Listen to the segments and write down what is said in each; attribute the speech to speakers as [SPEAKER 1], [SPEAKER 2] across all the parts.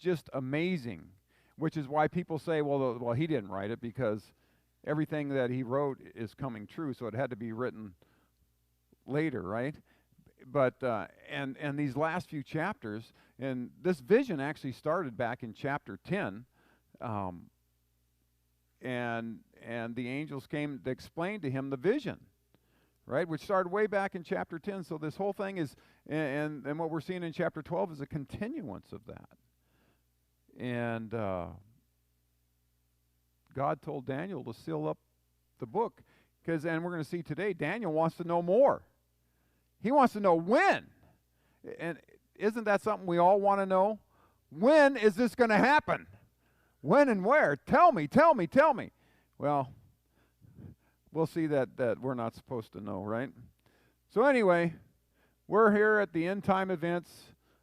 [SPEAKER 1] just amazing, which is why people say, well, he didn't write it, because everything that he wrote is coming true, so it had to be written later, right? But and these last few chapters, and this vision actually started back in chapter 10, and the angels came to explain to him the vision, right, which started way back in chapter 10. So this whole thing is, and what we're seeing in chapter 12 is a continuance of that. And God told Daniel to seal up the book, because, and we're going to see today, Daniel wants to know more. He wants to know when. And isn't that something we all want to know? When is this going to happen? When and where? Tell me, tell me, tell me. Well, we'll see that we're not supposed to know, right? So anyway, we're here at the end time events,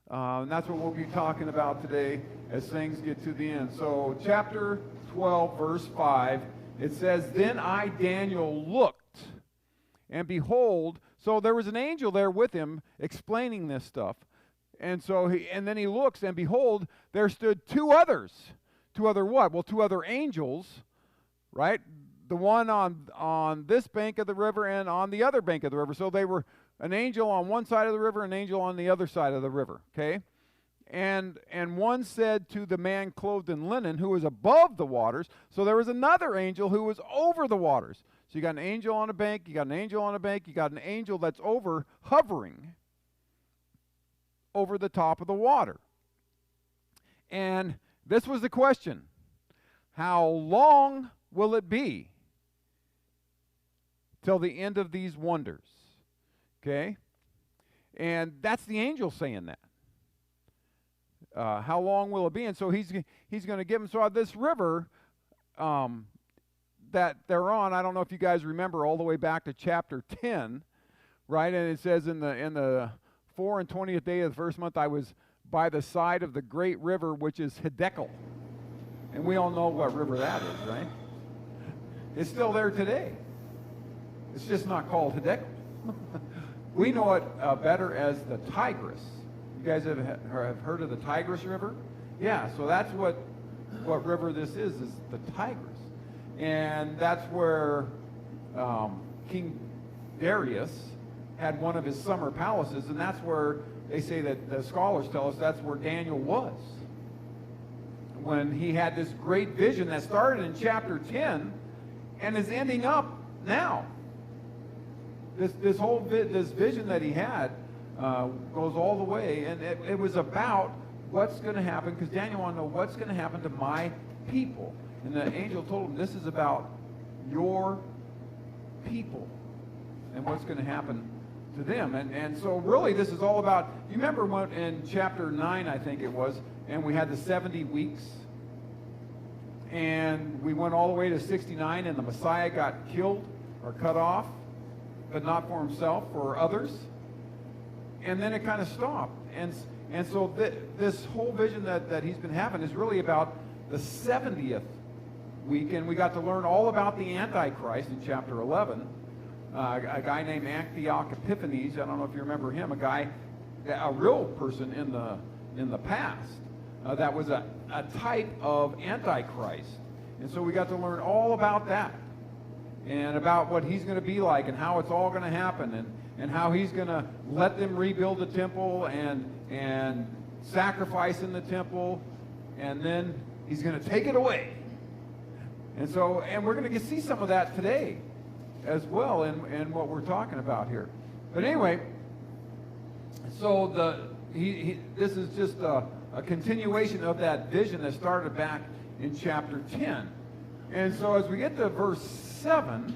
[SPEAKER 1] and that's what we'll be talking about today as things get to the end. So chapter 12, verse 5, it says, "Then I, Daniel, looked, and behold," so there was an angel there with him explaining this stuff. And so then he looks, and behold, there stood two others. Two other what? Well, two other angels, right? The one on this bank of the river and on the other bank of the river. So they were an angel on one side of the river, an angel on the other side of the river, okay? And one said to the man clothed in linen, who was above the waters. So there was another angel who was over the waters. So you got an angel on a bank, you got an angel on a bank, you got an angel that's hovering over the top of the water. And this was the question: how long will it be till the end of these wonders? Okay? And that's the angel saying that. How long will it be? And so he's going to give them. So this river that they're on, I don't know if you guys remember all the way back to chapter 10, right? And it says in the 4 and 20th day of the first month, I was by the side of the great river, which is Hiddekel. And we all know what river that is, right? It's still there today. It's just not called Hiddekel. We know it better as the Tigris. You guys have heard of the Tigris River? Yeah, so that's what river this is the Tigris. And that's where King Darius had one of his summer palaces, and that's where they say that the scholars tell us that's where Daniel was when he had this great vision that started in chapter 10 and is ending up now. This vision that he had goes all the way, and it was about what's going to happen, because Daniel wanted to know what's going to happen to my people. And the angel told him, this is about your people and what's going to happen to them. And so really this is all about, you remember when in chapter 9, I think it was, and we had the 70 weeks, and we went all the way to 69, and the Messiah got killed or cut off, but not for himself, for others. And then it kind of stopped. And so this whole vision that he's been having is really about the 70th week, and we got to learn all about the Antichrist in chapter 11. A guy named Antioch Epiphanes, I don't know if you remember him, a real person in the past that was a type of Antichrist. And so we got to learn all about that, and about what he's going to be like, and how it's all going to happen, and how he's going to let them rebuild the temple and sacrifice in the temple, and then he's going to take it away. And so, and we're going to see some of that today as well in what we're talking about here. But anyway, so this is just a continuation of that vision that started back in chapter 10. And so as we get to verse 7,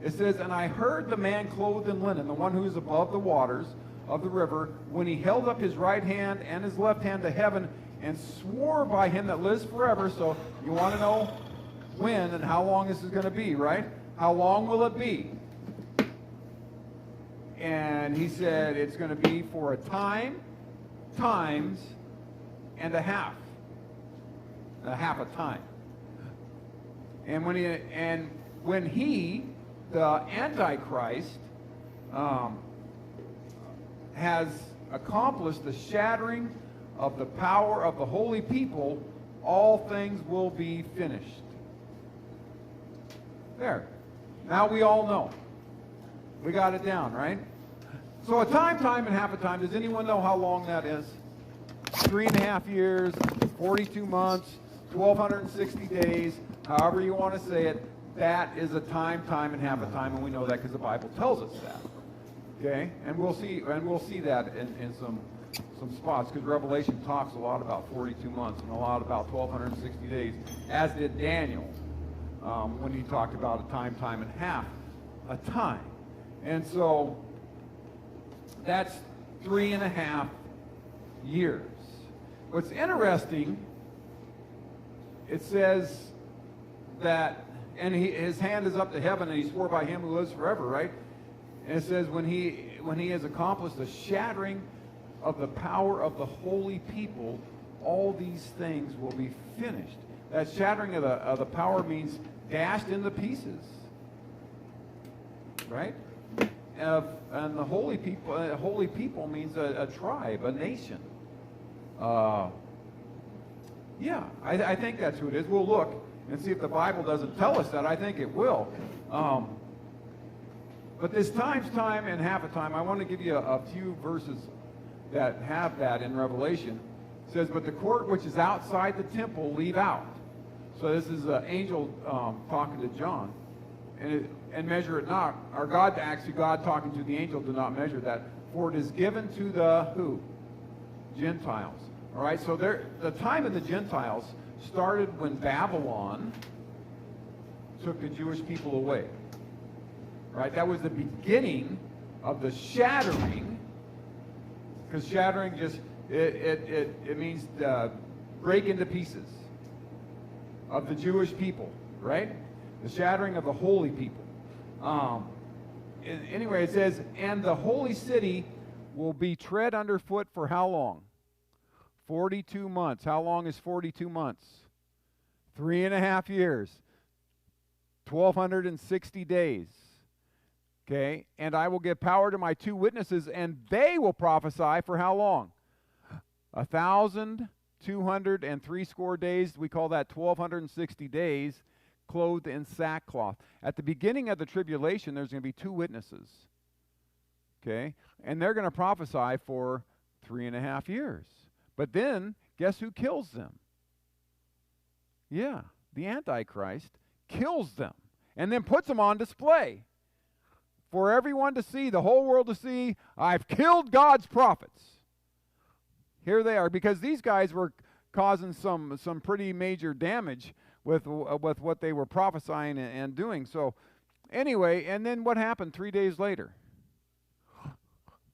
[SPEAKER 1] it says, "And I heard the man clothed in linen, the one who is above the waters of the river, when he held up his right hand and his left hand to heaven, and swore by him that lives forever." So you want to know when and how long this is going to be, right? How long will it be? And he said it's going to be for a time, times, and a half. A half a time. And when he, the Antichrist, has accomplished the shattering of the power of the holy people, all things will be finished. There. Now we all know. We got it down, right? So a time, and half a time. Does anyone know how long that is? 3.5 years, 42 months, 1,260 days, however you want to say it. That is a time, and half a time, and we know that because the Bible tells us that. Okay, and we'll see that in some spots, because Revelation talks a lot about 42 months and a lot about 1,260 days, as did Daniel when he talked about a time, and half a time. And so that's 3.5 years. What's interesting, it says that, and his hand is up to heaven, and he swore by him who lives forever, right? And it says when he has accomplished the shattering of the power of the holy people, all these things will be finished. That shattering of the power means dashed into pieces, right? And the holy people means a tribe, a nation. Yeah, I think that's who it is. We'll look and see if the Bible doesn't tell us that. I think it will. But this time, and half a time, I want to give you a few verses that have that in Revelation. It says, but the court which is outside the temple leave out. So this is an angel talking to John. And measure it not. Or God talking to the angel, do not measure that. For it is given to the who? Gentiles. All right, so the time of the Gentiles started when Babylon took the Jewish people away. Right, that was the beginning of the shattering, because shattering just, it means break into pieces of the Jewish people, right? The shattering of the holy people. Anyway, it says, and the holy city will be tread underfoot for how long? 42 months. How long is 42 months? 3.5 years. 1,260 days. Okay, and I will give power to my 2 witnesses, and they will prophesy for how long? 1,260 days. We call that 1,260 days, clothed in sackcloth. At the beginning of the tribulation, there's going to be 2 witnesses. Okay, and they're going to prophesy for 3.5 years. But then, guess who kills them? Yeah, the Antichrist kills them, and then puts them on display. For everyone to see, the whole world to see, I've killed God's prophets. Here they are, because these guys were causing some pretty major damage with what they were prophesying and doing. So anyway, and then what happened 3 days later?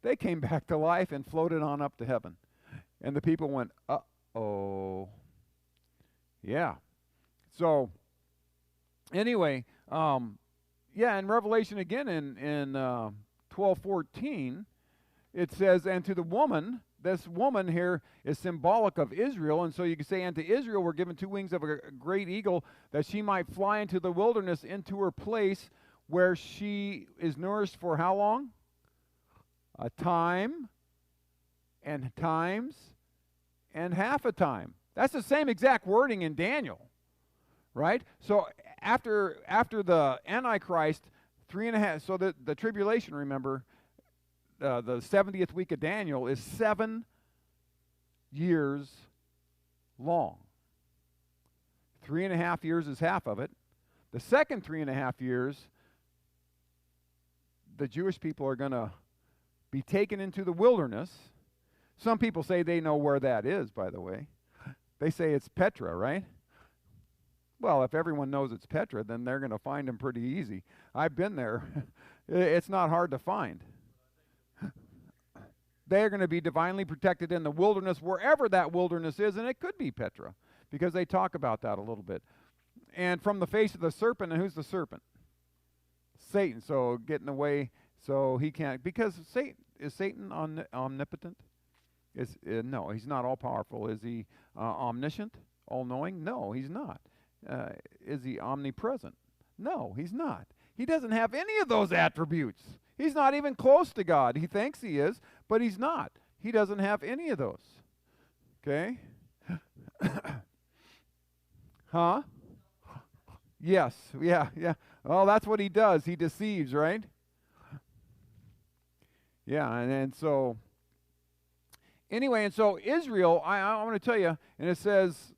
[SPEAKER 1] They came back to life and floated on up to heaven. And the people went, uh-oh. Yeah. So anyway, yeah, in Revelation again in 12:14, it says, and to the woman, this woman here is symbolic of Israel, and so you can say, and to Israel were given 2 wings of a great eagle, that she might fly into the wilderness, into her place where she is nourished for how long? A time, and times, and half a time. That's the same exact wording in Daniel, right? So after the Antichrist, 3.5, so the tribulation, remember, the 70th week of Daniel is 7 years long. 3.5 years is half of it. The second 3.5 years, the Jewish people are going to be taken into the wilderness. Some people say they know where that is, by the way. They say it's Petra, right? Well, if everyone knows it's Petra, then they're going to find them pretty easy. I've been there. It's not hard to find. They're going to be divinely protected in the wilderness, wherever that wilderness is, and it could be Petra, because they talk about that a little bit. And from the face of the serpent, and who's the serpent? Satan. So getting away, so he can't, because is Satan omnipotent? No, he's not all-powerful. Is he omniscient, all-knowing? No, he's not. Is he omnipresent? No, he's not. He doesn't have any of those attributes. He's not even close to God. He thinks he is, but he's not. He doesn't have any of those. Okay? Huh? Yes. Yeah, yeah. Well, that's what he does. He deceives, right? Yeah, and so anyway, and so Israel, I want to tell you, and it says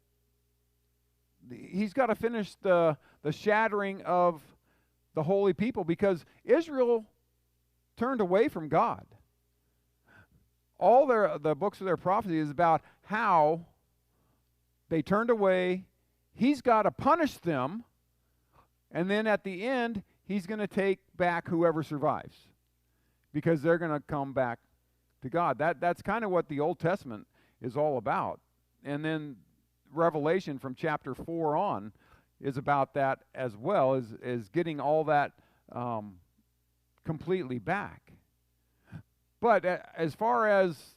[SPEAKER 1] he's got to finish the shattering of the holy people because Israel turned away from God. All the books of their prophecy is about how they turned away. He's got to punish them, and then at the end, he's going to take back whoever survives because they're going to come back to God. That's kind of what the Old Testament is all about. And then Revelation from chapter 4 on is about that as well, is getting all that completely back. But as far as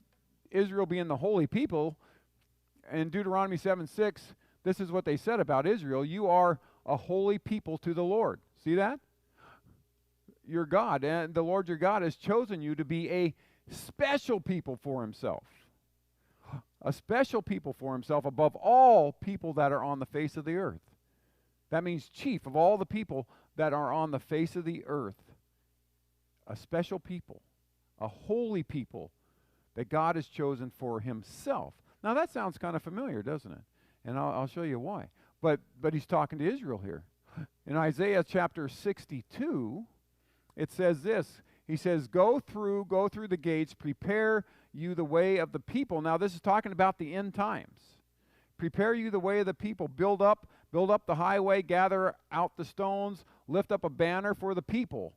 [SPEAKER 1] Israel being the holy people, in Deuteronomy 7:6, this is what they said about Israel. You are a holy people to the Lord. See that? Your God, and the Lord your God has chosen you to be a special people for himself. A special people for himself above all people that are on the face of the earth. That means chief of all the people that are on the face of the earth. A special people. A holy people that God has chosen for himself. Now that sounds kind of familiar, doesn't it? And I'll show you why. But he's talking to Israel here. In Isaiah chapter 62, it says this. He says, go through the gates, prepare you the way of the people. Now this is talking about the end times. Prepare you the way of the people. Build up the highway, gather out the stones, lift up a banner for the people.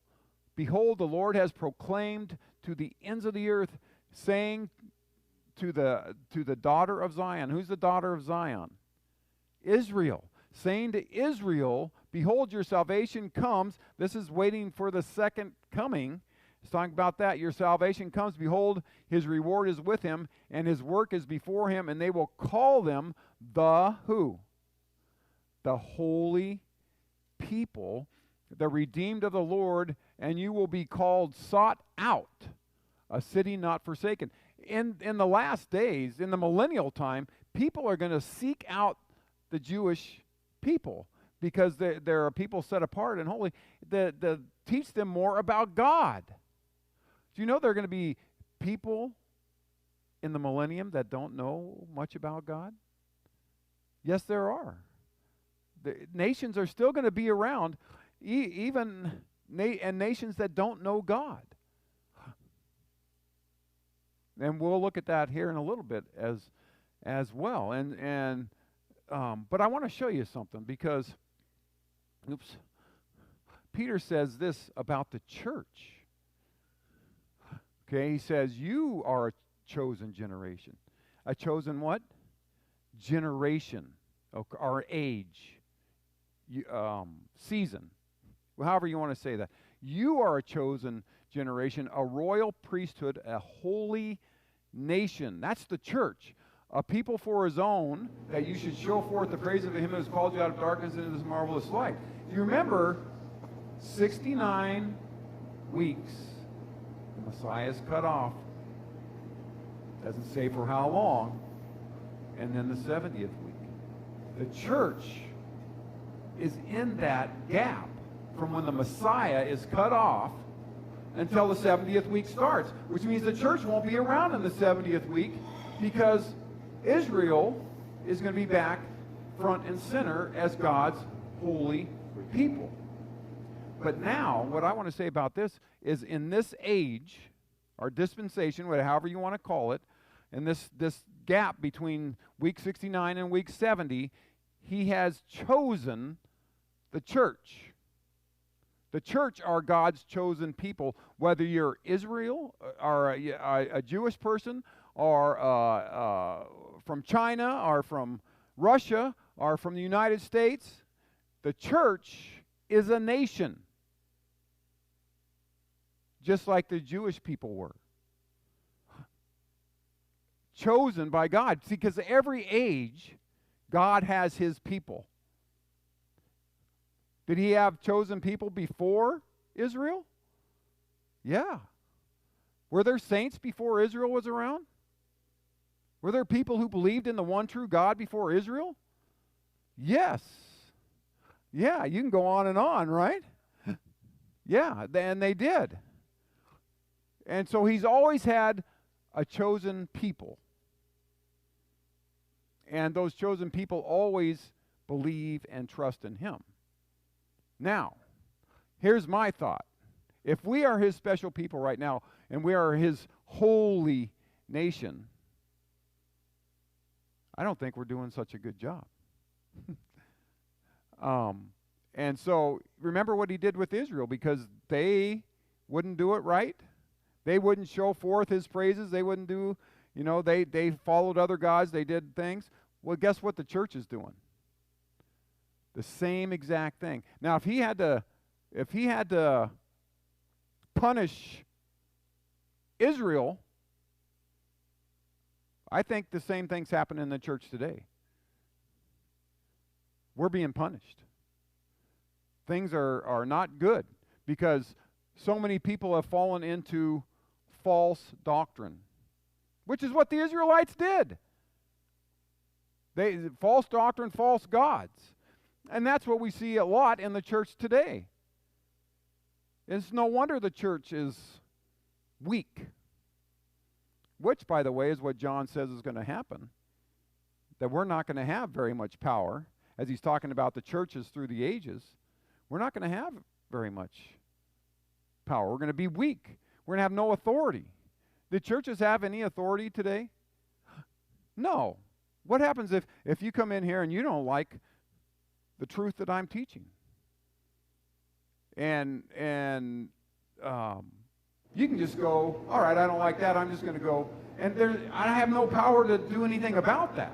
[SPEAKER 1] Behold, the Lord has proclaimed to the ends of the earth, saying to the daughter of Zion. Who's the daughter of Zion? Israel. Saying to Israel, behold, your salvation comes. This is waiting for the second coming. It's talking about that. Your salvation comes. Behold, his reward is with him, and his work is before him, and they will call them the who? The holy people, the redeemed of the Lord, and you will be called sought out, a city not forsaken. In the last days, in the millennial time, people are going to seek out the Jewish people because there are people set apart and holy that teach them more about God. Do you know there are going to be people in the millennium that don't know much about God? Yes, there are. The nations are still going to be around, even and nations that don't know God. And we'll look at that here in a little bit as well. But I want to show you something because, Peter says this about the church. Okay, he says, you are a chosen generation. A chosen what? Generation, or age, season, however you want to say that. You are a chosen generation, a royal priesthood, a holy nation. That's the church. A people for his own, that you should show forth the praise of him who has called you out of darkness into this marvelous light. You remember, 69 weeks, the Messiah is cut off. Doesn't say for how long. And then the 70th week. The church is in that gap from when the Messiah is cut off until the 70th week starts, which means the church won't be around in the 70th week because Israel is going to be back front and center as God's holy people. But now, what I want to say about this is in this age, or dispensation, however you want to call it, in this gap between week 69 and week 70, he has chosen the church. The church are God's chosen people, whether you're Israel, or a Jewish person, or from China, or from Russia, or from the United States. The church is a nation, just like the Jewish people were. Chosen by God. See, because every age, God has his people. Did he have chosen people before Israel? Yeah. Were there saints before Israel was around? Were there people who believed in the one true God before Israel? Yes. Yeah, you can go on, right? Yeah, and they did. And so he's always had a chosen people. And those chosen people always believe and trust in him. Now, here's my thought. If we are his special people right now, and we are his holy nation, I don't think we're doing such a good job. And so remember what he did with Israel, because they wouldn't do it right. They wouldn't show forth his praises. They wouldn't do, they followed other gods. They did things. Well, guess what the church is doing? The same exact thing. Now, if he had to punish Israel, I think the same things happen in the church today. We're being punished. Things are not good because so many people have fallen into false doctrine, which is what the Israelites did. False doctrine, false gods. And that's what we see a lot in the church today. It's no wonder the church is weak. Which, by the way, is what John says is going to happen. That we're not going to have very much power, as he's talking about the churches through the ages. We're not going to have very much power. We're going to be weak. We're going to have no authority. Do churches have any authority today? No. What happens if you come in here and you don't like the truth that I'm teaching? And you can just go, all right, I don't like that, I'm just going to go. And I have no power to do anything about that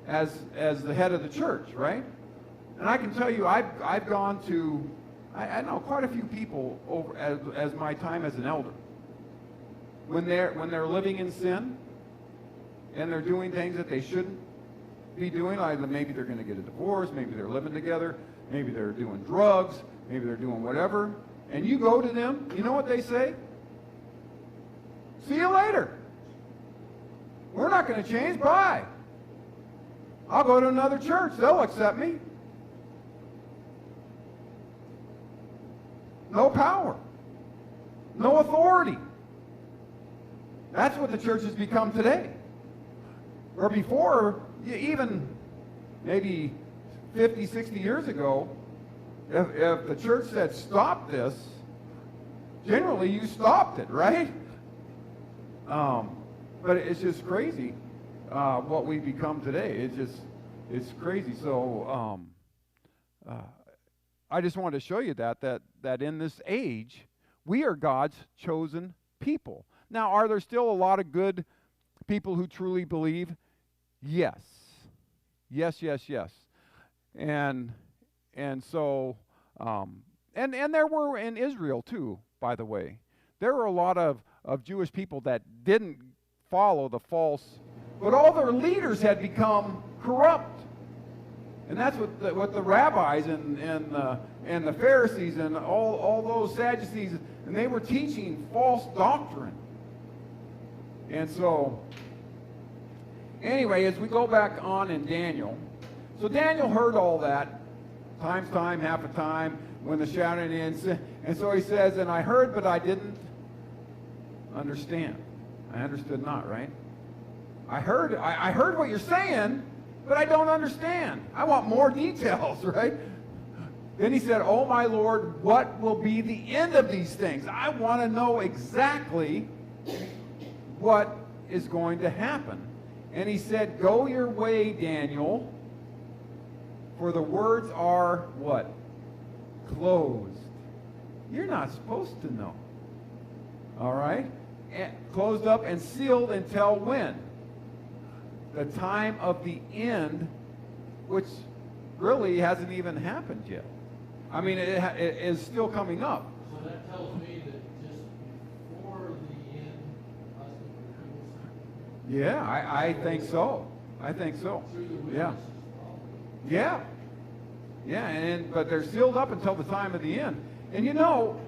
[SPEAKER 1] as the head of the church, right? And I can tell you, I've gone to, I know quite a few people over as my time as an elder. When they're living in sin and they're doing things that they shouldn't be doing, like maybe they're going to get a divorce, maybe they're living together, maybe they're doing drugs, maybe they're doing whatever, and you go to them, you know what they say? See you later. We're not going to change. Bye. I'll go to another church. They'll accept me. No power. No authority. That's what the church has become today. Or before, even maybe 50, 60 years ago, if the church said stop this, generally you stopped it, right? But it's just crazy what we've become today. It's crazy. So I just wanted to show you that in this age, we are God's chosen people. Now, are there still a lot of good people who truly believe? Yes. Yes, yes, yes. And so, and there were in Israel too, by the way. There were a lot of Jewish people that didn't follow the false, but all their leaders had become corrupt. And that's what the rabbis and the Pharisees and all those Sadducees, and they were teaching false doctrine. And so, anyway, as we go back on in Daniel, so Daniel heard all that, times time, half a time, when the shouting ends, and so he says, and I heard, but I didn't understand. I understood not, right? I heard what you're saying, but I don't understand. I want more details, right? Then he said, oh my Lord, what will be the end of these things? I want to know exactly what is going to happen. And he said, go your way, Daniel, for the words are what? Closed. You're not supposed to know. All right? And closed up and sealed until when? The time of the end, which really hasn't even happened yet. I mean, it is still coming up.
[SPEAKER 2] So that tells me that just before the end, us the people.
[SPEAKER 1] Yeah, I think so. I think so. Yeah. Yeah. Yeah, but they're sealed up until the time of the end. And you know,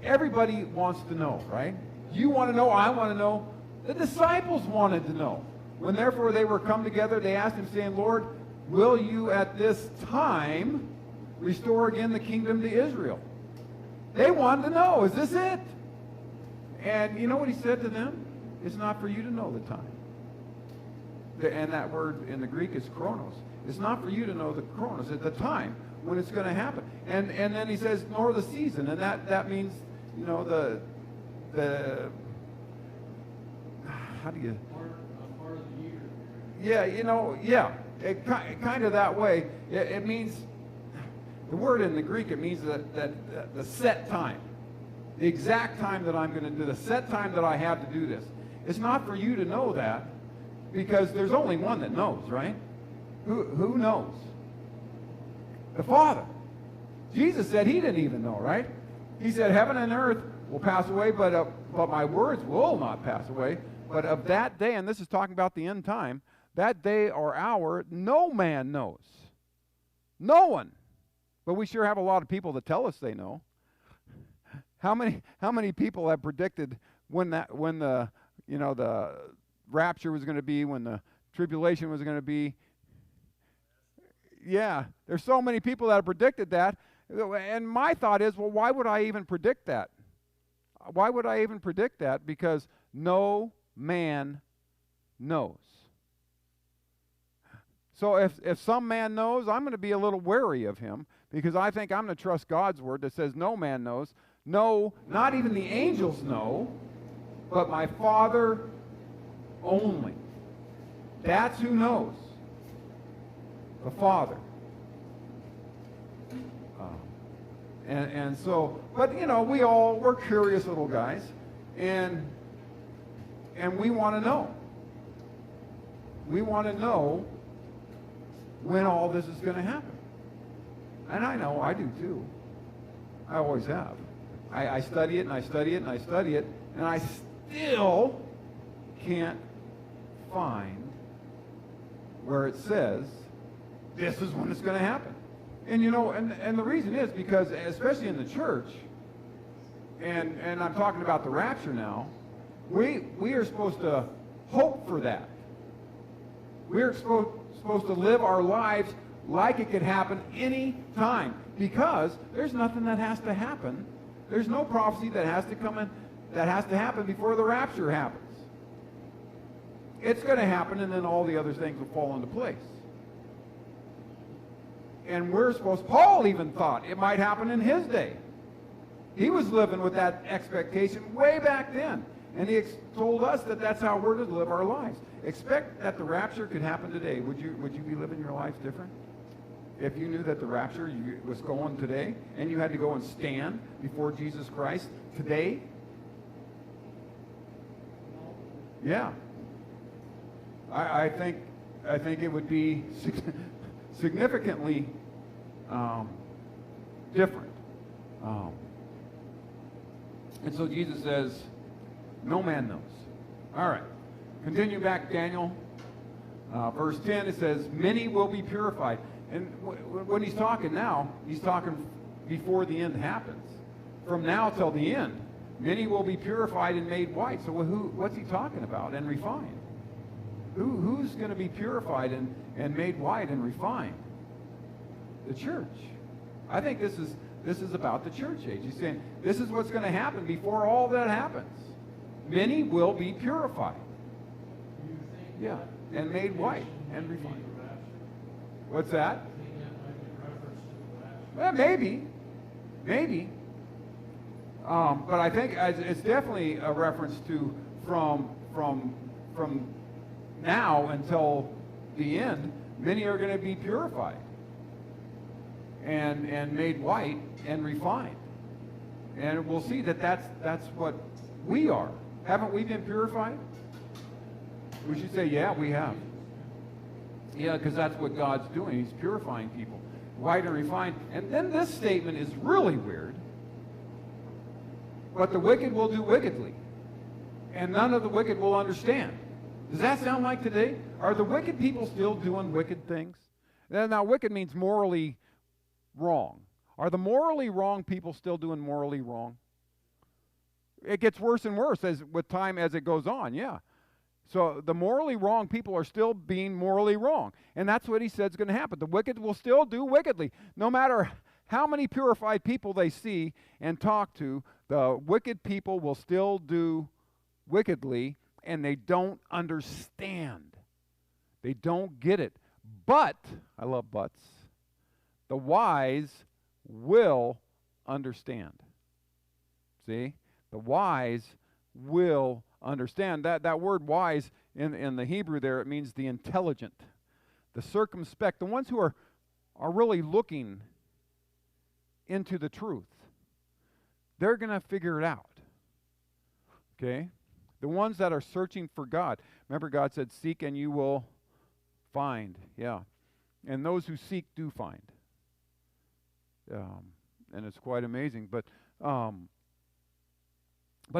[SPEAKER 1] everybody wants to know, right? You want to know, I want to know. The disciples wanted to know. When therefore they were come together, they asked him, saying, Lord, will you at this time restore again the kingdom to Israel? They wanted to know, is this it? And you know what he said to them? It's not for you to know the time. And that word in the Greek is chronos. It's not for you to know the chronos, at the time when it's going to happen. And then he says, nor the season. And that means, you know, the how do you...
[SPEAKER 2] Part of the year.
[SPEAKER 1] Yeah, you know, yeah. It kind of that way. It means, the word in the Greek, it means that the set time. The exact time that I'm going to do, the set time that I have to do this. It's not for you to know that, because there's only one that knows, right? Who knows? The Father. Jesus said he didn't even know, right? He said, heaven and earth will pass away, but my words will not pass away. But of that day, and this is talking about the end time, that day or hour, no man knows. No one. But we sure have a lot of people that tell us they know. How many people have predicted when the rapture was going to be, when the tribulation was going to be? Yeah, there's so many people that have predicted that. And my thought is, well, why would I even predict that? Why would I even predict that? Because no man knows. So if some man knows, I'm going to be a little wary of him, because I think I'm going to trust God's word that says no man knows. No, not even the angels know, but my Father only. That's who knows. The Father. And so, but you know, we're curious little guys, and we want to know. We want to know when all this is going to happen. And I know, I do too. I always have. I study it, and I study it, and I study it, and I still can't find where it says this is when it's going to happen. And you know, and the reason is because, especially in the church, and I'm talking about the rapture now, we are supposed to hope for that. We're supposed to live our lives like it could happen any time, because there's nothing that has to happen. There's no prophecy that has to come in, that has to happen before the rapture happens. It's going to happen, and then all the other things will fall into place. And Paul even thought it might happen in his day. He was living with that expectation way back then. And he told us that that's how we're to live our lives. Expect that the rapture could happen today. Would you be living your lives different? If you knew that the rapture was going today, and you had to go and stand before Jesus Christ today? Yeah. I think it would be significantly different. And so Jesus says, no man knows. All right. Continue back, Daniel. Verse 10, it says, many will be purified. And when he's talking now, he's talking before the end happens. From now till the end, many will be purified and made white. So what's he talking about? And refined. Who's going to be purified and made white and refined? The church. I think this is about the church age. He's saying this is what's going to happen before all that happens. Many will be purified. Yeah, and made white and refined. What's that? Well, maybe. But I think it's definitely a reference to from now until the end. Many are going to be purified and made white and refined, and we'll see that's what we are. Haven't we been purified? We should say, yeah, we have. Yeah, because that's what God's doing. He's purifying people. White and refined. And then this statement is really weird. But the wicked will do wickedly, and none of the wicked will understand. Does that sound like today? Are the wicked people still doing wicked things? Now, wicked means morally wrong. Are the morally wrong people still doing morally wrong? It gets worse and worse with time as it goes on, yeah. So the morally wrong people are still being morally wrong. And that's what he said is going to happen. The wicked will still do wickedly. No matter how many purified people they see and talk to, the wicked people will still do wickedly, and they don't understand. They don't get it. But, I love buts, the wise will understand. See? The wise will understand. That word wise in the Hebrew there, it means the intelligent, the circumspect, the ones who are really looking into the truth. They're going to figure it out. Okay? The ones that are searching for God. Remember, God said, seek and you will find. Yeah. And those who seek do find. And it's quite amazing. But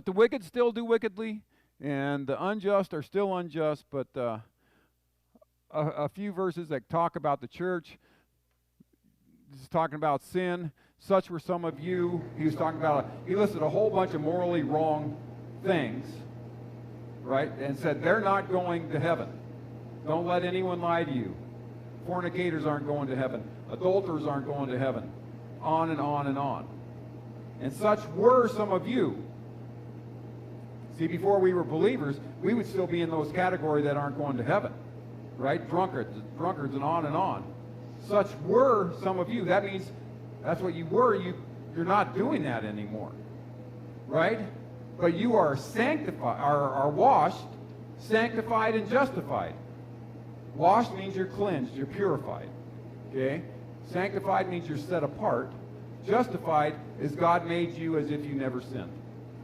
[SPEAKER 1] the wicked still do wickedly, and the unjust are still unjust. But a few verses that talk about the church. This is talking about sin. Such were some of you. He was talking about, he listed a whole bunch of morally wrong things, right? And said, they're not going to heaven. Don't let anyone lie to you. Fornicators aren't going to heaven. Adulterers aren't going to heaven. On and on and on. And such were some of you. See, before we were believers, we would still be in those categories that aren't going to heaven, right? Drunkards and on and on. Such were some of you. That means that's what you were. You're not doing that anymore, right? But you are sanctified, are washed, sanctified, and justified. Washed means you're cleansed, you're purified. Okay? Sanctified means you're set apart. Justified is God made you as if you never sinned.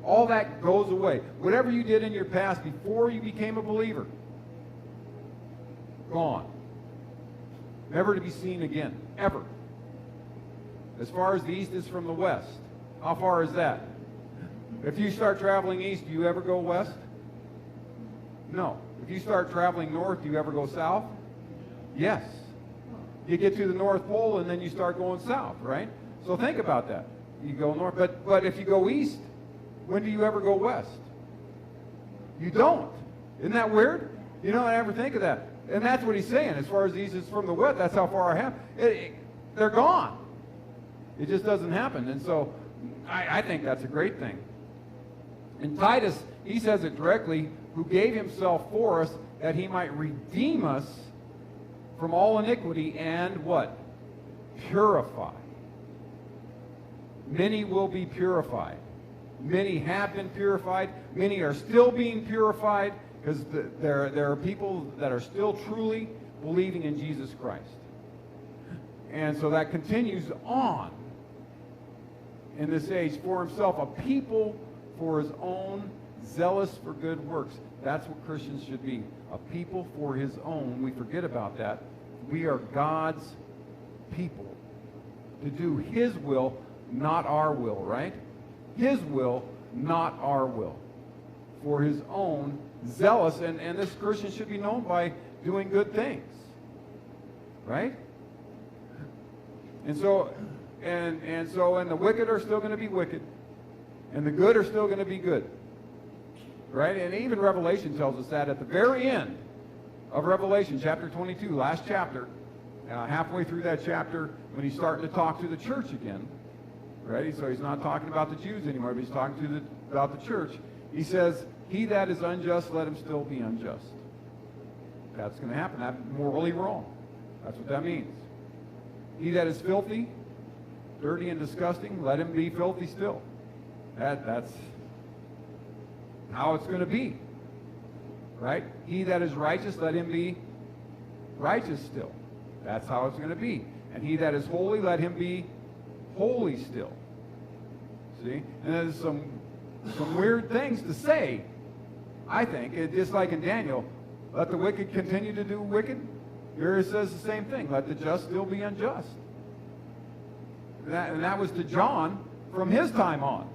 [SPEAKER 1] All that goes away. Whatever you did in your past before you became a believer, gone. Never to be seen again, ever. As far as the east is from the west. How far is that? If you start traveling east, do you ever go west? No. If you start traveling north, do you ever go south? Yes. You get to the North Pole and then you start going south, right? So think about that. You go north, but if you go east, when do you ever go west? You don't. Isn't that weird? You don't ever think of that. And that's what he's saying. As far as the east is from the west, that's how far I have. They're gone. It just doesn't happen. And so I think that's a great thing. In Titus, he says it directly, who gave himself for us that he might redeem us from all iniquity and what? Purify. Many will be purified. Many have been purified. Many are still being purified because there are people that are still truly believing in Jesus Christ. And so that continues on in this age for himself, a people for his own, zealous for good works. That's what Christians should be, a people for his own. We forget about that. We are God's people to do his will, not our will, right? His will, not our will. For his own, zealous, and this Christian should be known by doing good things, right? And so the wicked are still going to be wicked, and the good are still going to be good, right? And even Revelation tells us that at the very end of Revelation, chapter 22, last chapter, halfway through that chapter, when he's starting to talk to the church again, right? So he's not talking about the Jews anymore, but he's talking about the church. He says, he that is unjust, let him still be unjust. That's going to happen. That's morally wrong. That's what that means. He that is filthy, dirty, and disgusting, let him be filthy still. That's how it's going to be. Right? He that is righteous, let him be righteous still. That's how it's going to be. And he that is holy, let him be holy still. See? And there's some weird things to say, I think. Just like in Daniel, let the wicked continue to do wicked. Here it says the same thing. Let the just still be unjust. And that was to John from his time on.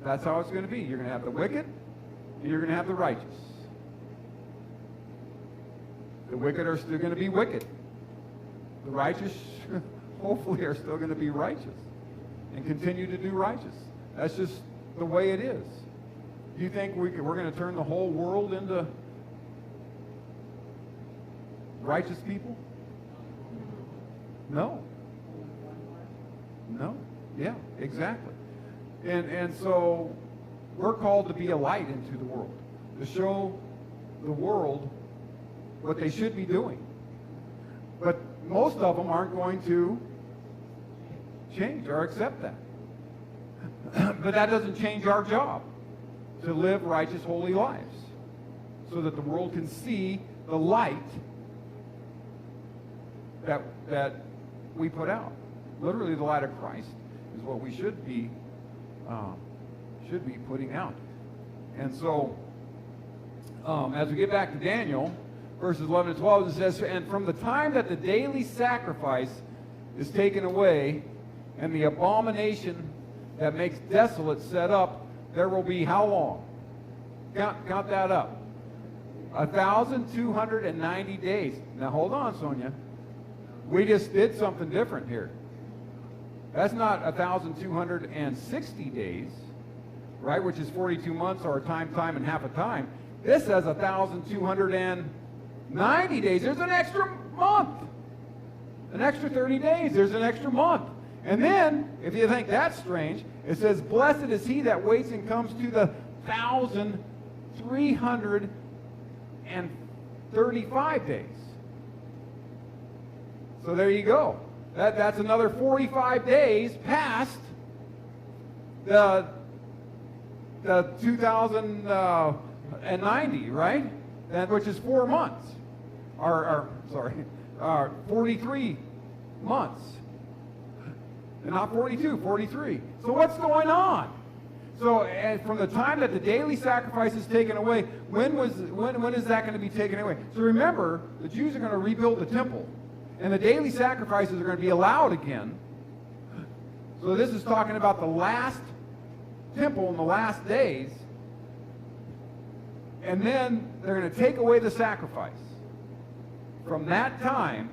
[SPEAKER 1] That's how it's going to be. You're going to have the wicked, and you're going to have the righteous. The wicked are still going to be wicked. The righteous, hopefully, are still going to be righteous and continue to do righteous. That's just the way it is. Do you think we're going to turn the whole world into righteous people? No. No. Yeah, exactly. And so we're called to be a light into the world, to show the world what they should be doing. But most of them aren't going to change or accept that. But that doesn't change our job, to live righteous, holy lives, so that the world can see the light that we put out. Literally, the light of Christ is what we should be putting out. And so, as we get back to Daniel, verses 11 and 12, it says, "And from the time that the daily sacrifice is taken away, and the abomination that makes desolate set up, there will be" how long? Count that up. 1,290 days. Now hold on, Sonia. We just did something different here. That's not 1,260 days, right? Which is 42 months, or a time, and half a time. This says 1,290 days. There's an extra month. An extra 30 days. There's an extra month. And then, if you think that's strange, it says, "Blessed is he that waits and comes to the 1,335 days." So there you go. That's another 45 days past the 2,090, right? Which is 4 months. Or 43 months. And not 42, 43. So what's going on? So from the time that the daily sacrifice is taken away, when is that going to be taken away? So remember, the Jews are going to rebuild the temple. And the daily sacrifices are going to be allowed again. So this is talking about the last temple in the last days. And then they're going to take away the sacrifice. From that time,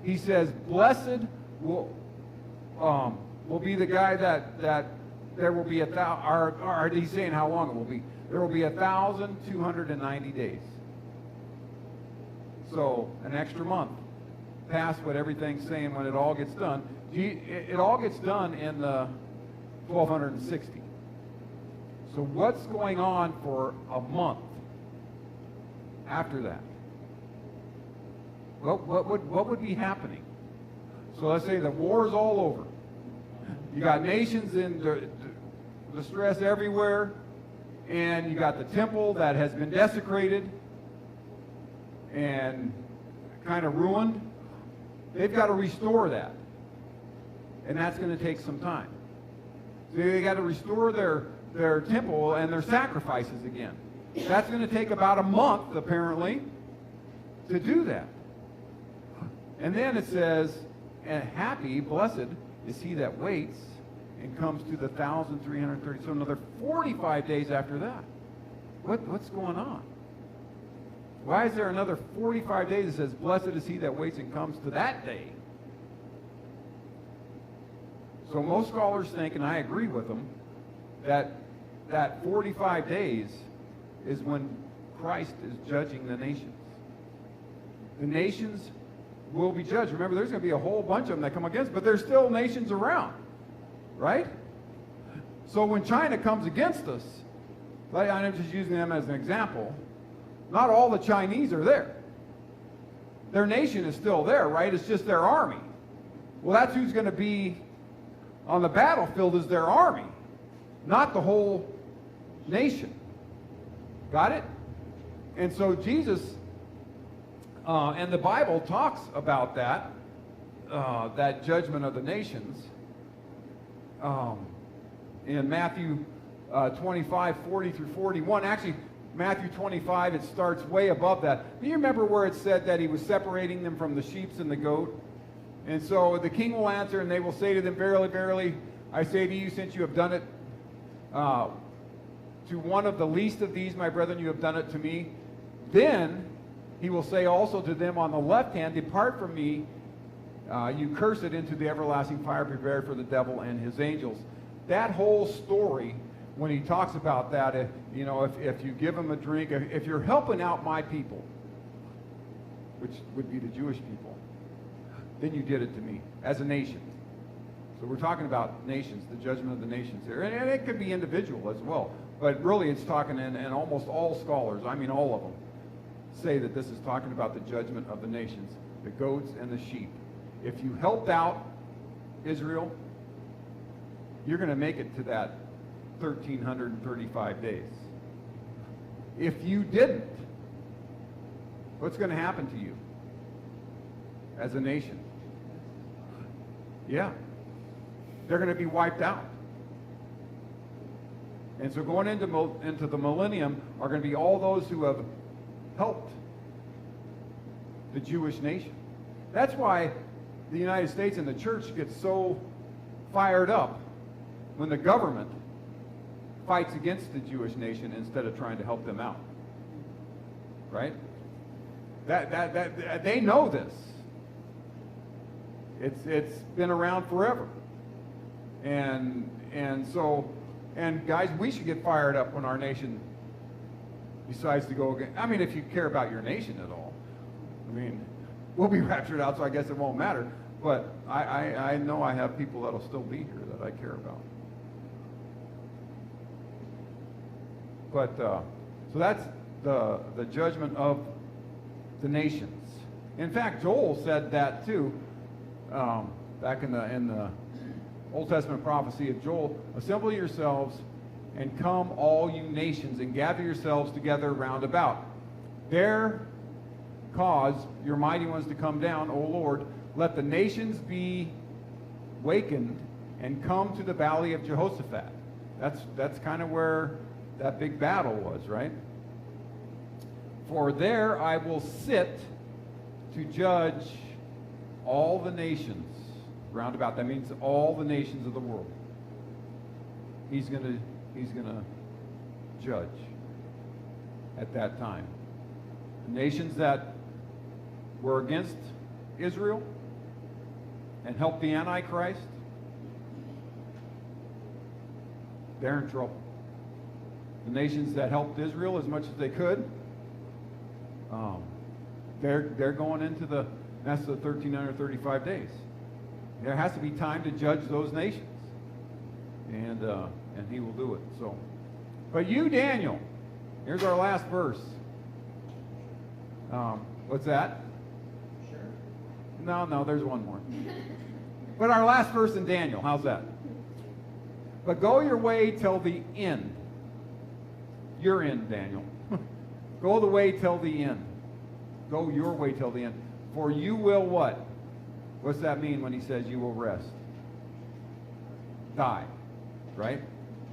[SPEAKER 1] he says, "Blessed will be the guy that there will be or he's saying how long it will be. There will be 1,290 days. So an extra month past what everything's saying when it all gets done. It all gets done in the 1260. So what's going on for a month after that? What would be happening? So let's say the war is all over. You got nations in distress everywhere, and you got the temple that has been desecrated and kind of ruined. They've got to restore that, and that's going to take some time. So they got to restore their temple and their sacrifices again. That's going to take about a month, apparently, to do that. And then it says, "And happy, blessed is he that waits and comes to the 1,330." So another 45 days after that. What's going on? Why is there another 45 days that says, "Blessed is he that waits and comes to that day"? So most scholars think, and I agree with them, that 45 days is when Christ is judging the nations. The nations will be judged. Remember, there's going to be a whole bunch of them that come against, but there's still nations around, right? So when China comes against us, I'm just using them as an example, not all the Chinese are there. Their nation is still there, right? It's just their army. Well, that's who's going to be on the battlefield, is their army, not the whole nation. Got it? And so Jesus, and the Bible talks about that judgment of the nations. In Matthew 25, 40 through 41. Actually, Matthew 25, it starts way above that. Do you remember where it said that he was separating them from the sheep and the goat? And so the king will answer, and they will say to them, "Verily, verily, I say to you, since you have done it to one of the least of these, my brethren, you have done it to me." Then he will say also to them on the left hand, "Depart from me, you cursed, into the everlasting fire prepared for the devil and his angels." That whole story when he talks about that, if you give them a drink, if you're helping out my people, which would be the Jewish people, then you did it to me as a nation. So we're talking about nations, the judgment of the nations here. And it could be individual as well. But really it's talking, and almost all scholars, I mean all of them, say that this is talking about the judgment of the nations, the goats and the sheep. If you helped out Israel, you're going to make it to that 1,335 days. If you didn't, what's going to happen to you as a nation? Yeah. They're going to be wiped out. And so going into the millennium are going to be all those who have helped the Jewish nation. That's why the United States and the church gets so fired up when the government fights against the Jewish nation instead of trying to help them out. Right? That they know this. It's been around forever. And guys, we should get fired up when our nation decides to go again. I mean, if you care about your nation at all. I mean, we'll be raptured out, so I guess it won't matter. But I know I have people that'll still be here that I care about. But so that's the judgment of the nations. In fact, Joel said that too, back in the Old Testament prophecy of Joel. Assemble yourselves and come, all you nations, and gather yourselves together round about. There cause your mighty ones to come down, O Lord. Let the nations be wakened and come to the valley of Jehoshaphat. That's kind of where that big battle was, right? For there I will sit to judge all the nations round about. That means all the nations of the world. He's gonna judge at that time. The nations that were against Israel and helped the Antichrist, they're in trouble. The nations that helped Israel as much as they could, they're going into that's the 1,335 days. There has to be time to judge those nations, and he will do it. So, but you, Daniel, here's our last verse. What's that?
[SPEAKER 2] Sure.
[SPEAKER 1] No, there's one more. But our last verse in Daniel, how's that? But go your way till the end. You're in, Daniel. Go the way till the end. Go your way till the end. For you will what? What's that mean when he says you will rest? Die, right?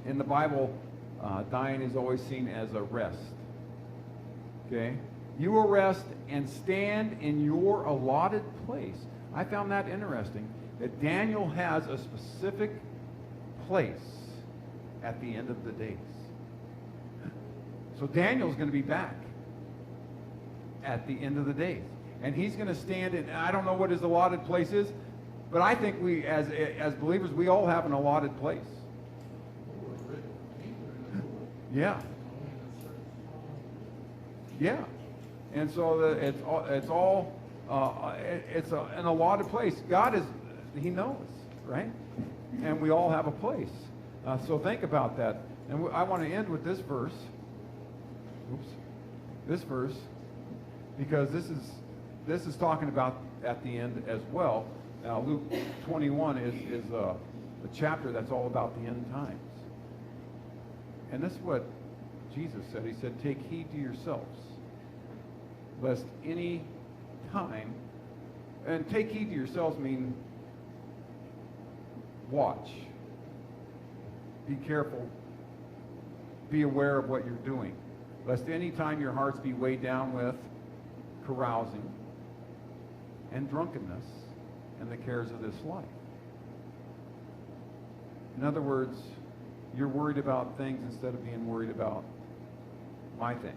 [SPEAKER 1] In the Bible, dying is always seen as a rest. Okay? You will rest and stand in your allotted place. I found that interesting, that Daniel has a specific place at the end of the days. So Daniel's going to be back at the end of the days. And he's going to stand in, I don't know what his allotted place is, but I think we, as believers, we all have an allotted place. Yeah. Yeah. And so it's an allotted place. God he knows, right? And we all have a place. So think about that. And I want to end with this verse. This verse, because this is talking about at the end as well. Now, Luke 21 is a chapter that's all about the end times. And this is what Jesus said. He said, take heed to yourselves, lest any time, and take heed to yourselves mean watch. Be careful. Be aware of what you're doing, lest any time your hearts be weighed down with carousing and drunkenness and the cares of this life. In other words, you're worried about things instead of being worried about my things.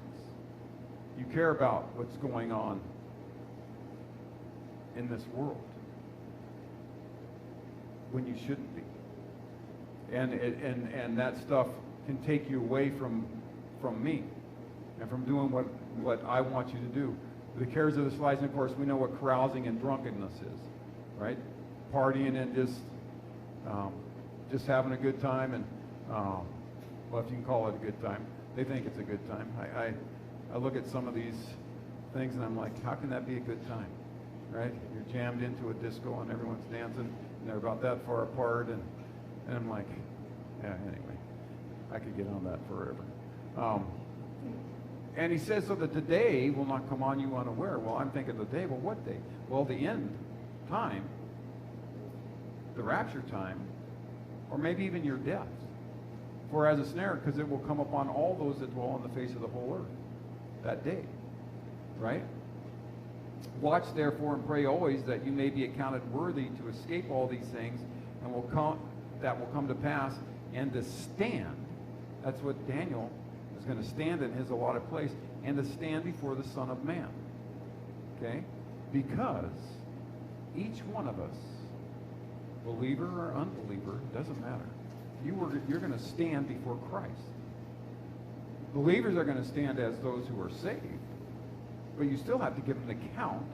[SPEAKER 1] You care about what's going on in this world when you shouldn't be. And that stuff can take you away from me and from doing what I want you to do. The cares of this life, and of course, we know what carousing and drunkenness is, right? Partying and just having a good time, and well, if you can call it a good time, they think it's a good time. I look at some of these things and I'm like, how can that be a good time, right? You're jammed into a disco and everyone's dancing and they're about that far apart, and I'm like, yeah, anyway, I could get on that forever. And he says, so that the day will not come on you unaware. Well, I'm thinking the day, well, what day? Well, the end time, the rapture time, or maybe even your death. For as a snare, because it will come upon all those that dwell on the face of the whole earth that day, right? Watch therefore and pray always that you may be accounted worthy to escape all these things and that will come to pass, and to stand. That's what Daniel is going to stand in his allotted place, and to stand before the Son of Man. Okay? Because each one of us, believer or unbeliever, doesn't matter. You're going to stand before Christ. Believers are going to stand as those who are saved, but you still have to give an account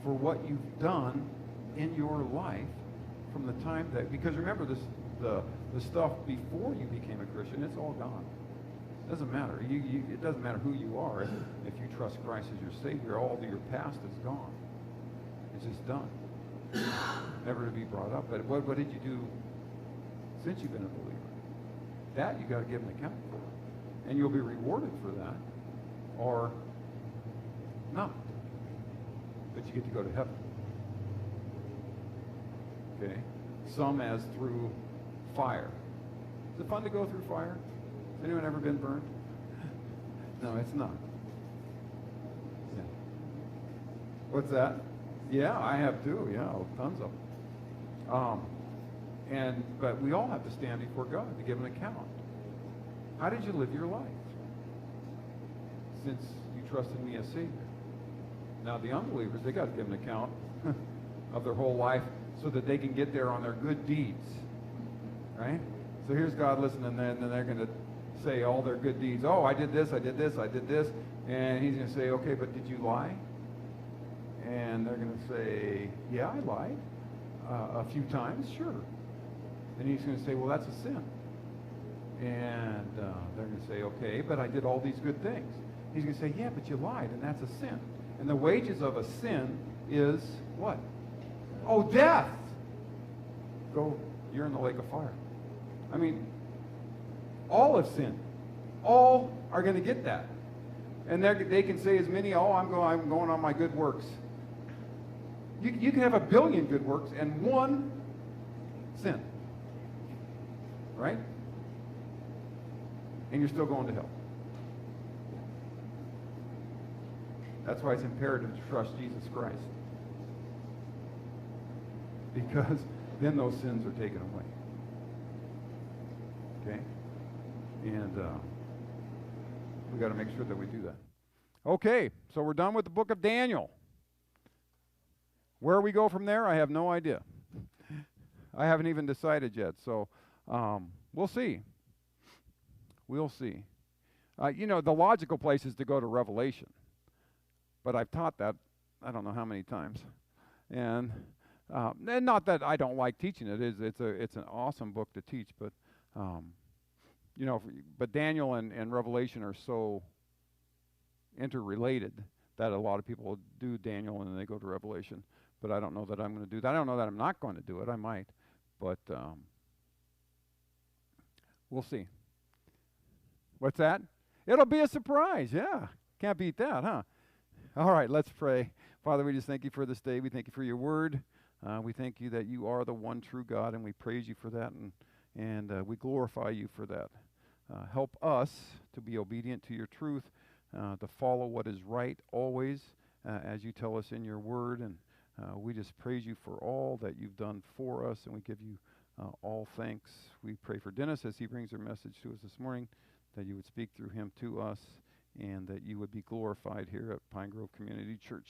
[SPEAKER 1] for what you've done in your life from the time that, because remember this, the stuff before you became a Christian, it's all gone. It doesn't matter. It doesn't matter who you are. If you trust Christ as your Savior, all of your past is gone. It's just done. Never to be brought up. But what did you do since you've been a believer? That you got to give an account for. And you'll be rewarded for that, or not. But you get to go to heaven. Okay? Some as through fire. Is it fun to go through fire? Has anyone ever been burned? No, it's not. Yeah. What's that? Yeah, I have too. Yeah, tons of them. But we all have to stand before God to give an account. How did you live your life since you trusted me as Savior? Now the unbelievers, they got to give an account of their whole life so that they can get there on their good deeds, right? So here's God listening, and then they're going to say all their good deeds. Oh, I did this, I did this, I did this. And he's going to say, okay, but did you lie? And they're going to say, yeah, I lied a few times, sure. And he's going to say, well, that's a sin. And they're going to say, okay, but I did all these good things. He's going to say, yeah, but you lied, and that's a sin. And the wages of a sin is what? Oh, death. Go, you're in the lake of fire. I mean, all have sinned. All are going to get that. And they can say as many, oh, I'm going on my good works. You can have 1 billion good works and one sin. Right? And you're still going to hell. That's why it's imperative to trust Jesus Christ. Because then those sins are taken away. Okay? And we got to make sure that we do that. Okay, so we're done with the book of Daniel. Where we go from there, I have no idea. I haven't even decided yet, so we'll see. We'll see. The logical place is to go to Revelation. But I've taught that I don't know how many times. And not that I don't like teaching it. It's an awesome book to teach, but but Daniel and Revelation are so interrelated that a lot of people do Daniel and then they go to Revelation. But I don't know that I'm going to do that. I don't know that I'm not going to do it. I might, but we'll see. What's that? It'll be a surprise. Yeah, can't beat that, huh? All right, let's pray. Father, we just thank you for this day. We thank you for your word. We thank you that you are the one true God, and we praise you for that, and we glorify you for that. Help us to be obedient to your truth, to follow what is right always, as you tell us in your word, and we just praise you for all that you've done for us, and we give you all thanks. We pray for Dennis as he brings our message to us this morning, that you would speak through him to us, and that you would be glorified here at Pine Grove Community Church.